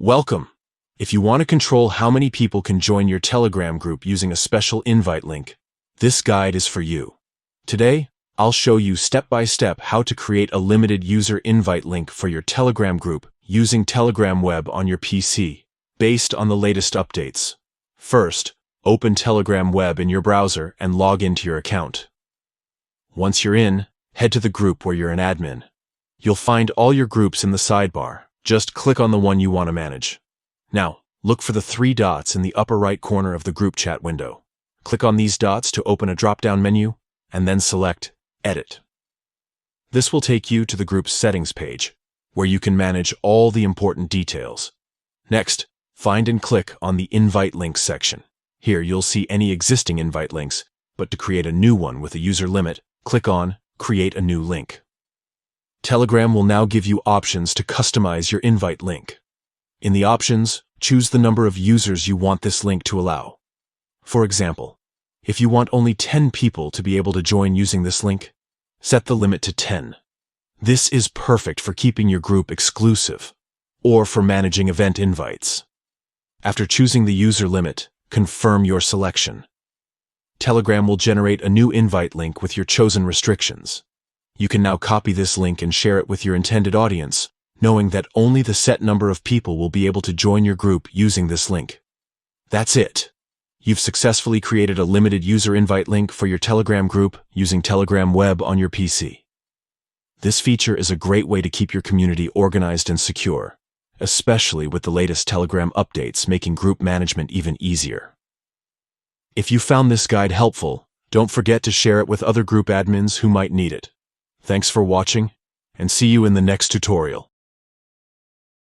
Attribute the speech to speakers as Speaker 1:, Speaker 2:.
Speaker 1: Welcome! If you want to control how many people can join your Telegram group using a special invite link, this guide is for you. Today, I'll show you step-by-step how to create a limited user invite link for your Telegram group using Telegram Web on your PC, based on the latest updates. First, open Telegram Web in your browser and log into your account. Once you're in, head to the group where you're an admin. You'll find all your groups in the sidebar. Just click on the one you want to manage. Now, look for the 3 dots in the upper right corner of the group chat window. Click on these dots to open a drop-down menu, and then select Edit. This will take you to the group's settings page, where you can manage all the important details. Next, find and click on the Invite Links section. Here you'll see any existing invite links, but to create a new one with a user limit, click on Create a New Link. Telegram will now give you options to customize your invite link. In the options, choose the number of users you want this link to allow. For example, if you want only 10 people to be able to join using this link, set the limit to 10. This is perfect for keeping your group exclusive, or for managing event invites. After choosing the user limit, confirm your selection. Telegram will generate a new invite link with your chosen restrictions. You can now copy this link and share it with your intended audience, knowing that only the set number of people will be able to join your group using this link. That's it. You've successfully created a limited user invite link for your Telegram group using Telegram Web on your PC. This feature is a great way to keep your community organized and secure, especially with the latest Telegram updates making group management even easier. If you found this guide helpful, don't forget to share it with other group admins who might need it. Thanks for watching, and see you in the next tutorial.